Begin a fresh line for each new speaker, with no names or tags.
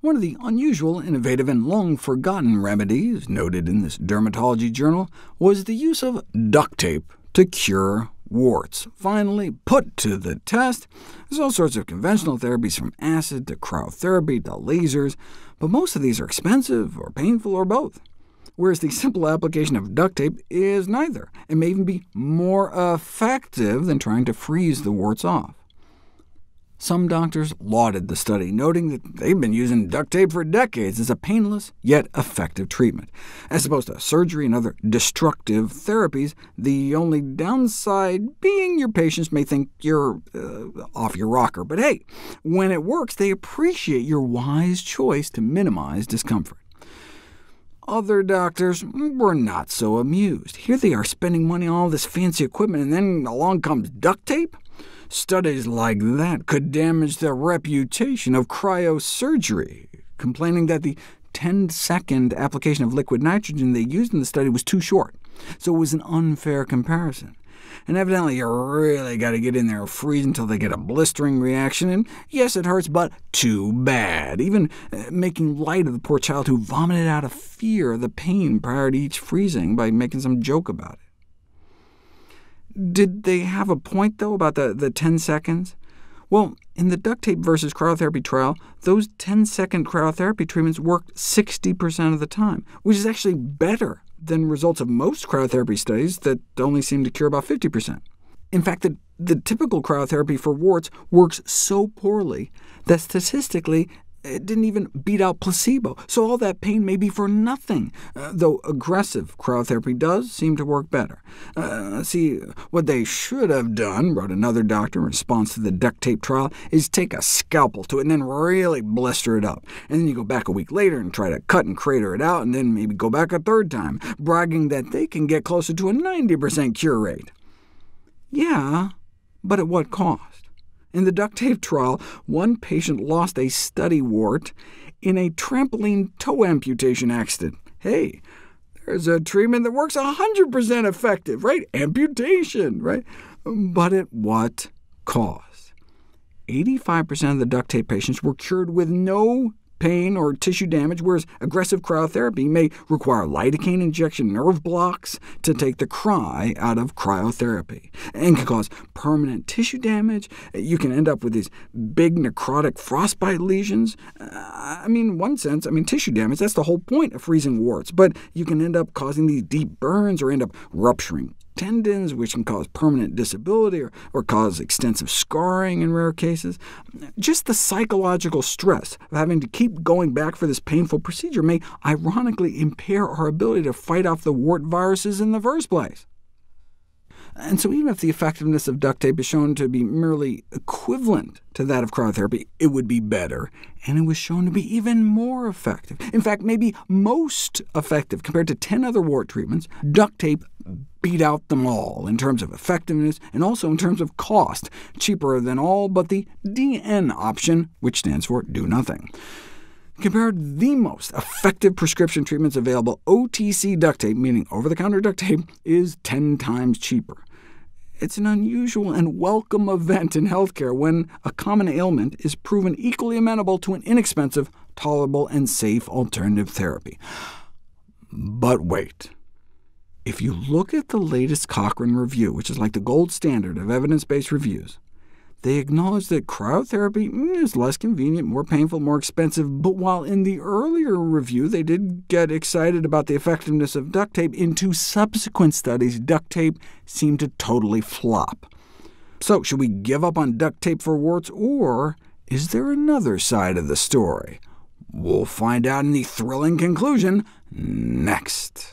One of the unusual, innovative, and long-forgotten remedies noted in this dermatology journal was the use of duct tape to cure warts. Finally put to the test. There's all sorts of conventional therapies, from acid to cryotherapy to lasers, but most of these are expensive or painful or both, whereas the simple application of duct tape is neither, and may even be more effective than trying to freeze the warts off. Some doctors lauded the study, noting that they've been using duct tape for decades as a painless yet effective treatment. As opposed to surgery and other destructive therapies, the only downside being your patients may think you're off your rocker. But hey, when it works, they appreciate your wise choice to minimize discomfort. Other doctors were not so amused. Here they are spending money on all this fancy equipment, and then along comes duct tape? Studies like that could damage the reputation of cryosurgery, complaining that the 10-second application of liquid nitrogen they used in the study was too short, so it was an unfair comparison. And evidently you really got to get in there and freeze until they get a blistering reaction, and yes, it hurts, but too bad, even making light of the poor child who vomited out of fear of the pain prior to each freezing by making some joke about it. Did they have a point, though, about the 10 seconds? Well, in the duct tape versus cryotherapy trial, those 10-second cryotherapy treatments worked 60% of the time, which is actually better than results of most cryotherapy studies that only seem to cure about 50%. In fact, the typical cryotherapy for warts works so poorly that statistically it didn't even beat out placebo, so all that pain may be for nothing, though aggressive cryotherapy does seem to work better. See, what they should have done, wrote another doctor in response to the duct tape trial, is take a scalpel to it and then really blister it up. And then you go back a week later and try to cut and crater it out, and then maybe go back a third time, bragging that they can get closer to a 90% cure rate. Yeah, but at what cost? In the duct tape trial, one patient lost a study wart in a trampoline toe amputation accident. Hey, there's a treatment that works 100% effective, right? Amputation, right? But at what cost? 85% of the duct tape patients were cured with no pain or tissue damage, whereas aggressive cryotherapy may require lidocaine injection nerve blocks to take the cry out of cryotherapy, and can cause permanent tissue damage. You can end up with these big necrotic frostbite lesions. In one sense, tissue damage, that's the whole point of freezing warts, but you can end up causing these deep burns or end up rupturing tendons, which can cause permanent disability or cause extensive scarring in rare cases. Just the psychological stress of having to keep going back for this painful procedure may ironically impair our ability to fight off the wart viruses in the first place. And so even if the effectiveness of duct tape is shown to be merely equivalent to that of cryotherapy, it would be better, and it was shown to be even more effective. In fact, maybe most effective compared to 10 other wart treatments. Duct tape beat out them all in terms of effectiveness, and also in terms of cost, cheaper than all but the DN option, which stands for do nothing. Compared the most effective prescription treatments available, OTC duct tape, meaning over-the-counter duct tape, is 10 times cheaper. It's an unusual and welcome event in healthcare when a common ailment is proven equally amenable to an inexpensive, tolerable, and safe alternative therapy. But wait. If you look at the latest Cochrane review, which is like the gold standard of evidence-based reviews, they acknowledge that cryotherapy is less convenient, more painful, more expensive, but while in the earlier review they did get excited about the effectiveness of duct tape, in 2 subsequent studies duct tape seemed to totally flop. So should we give up on duct tape for warts, or is there another side of the story? We'll find out in the thrilling conclusion next.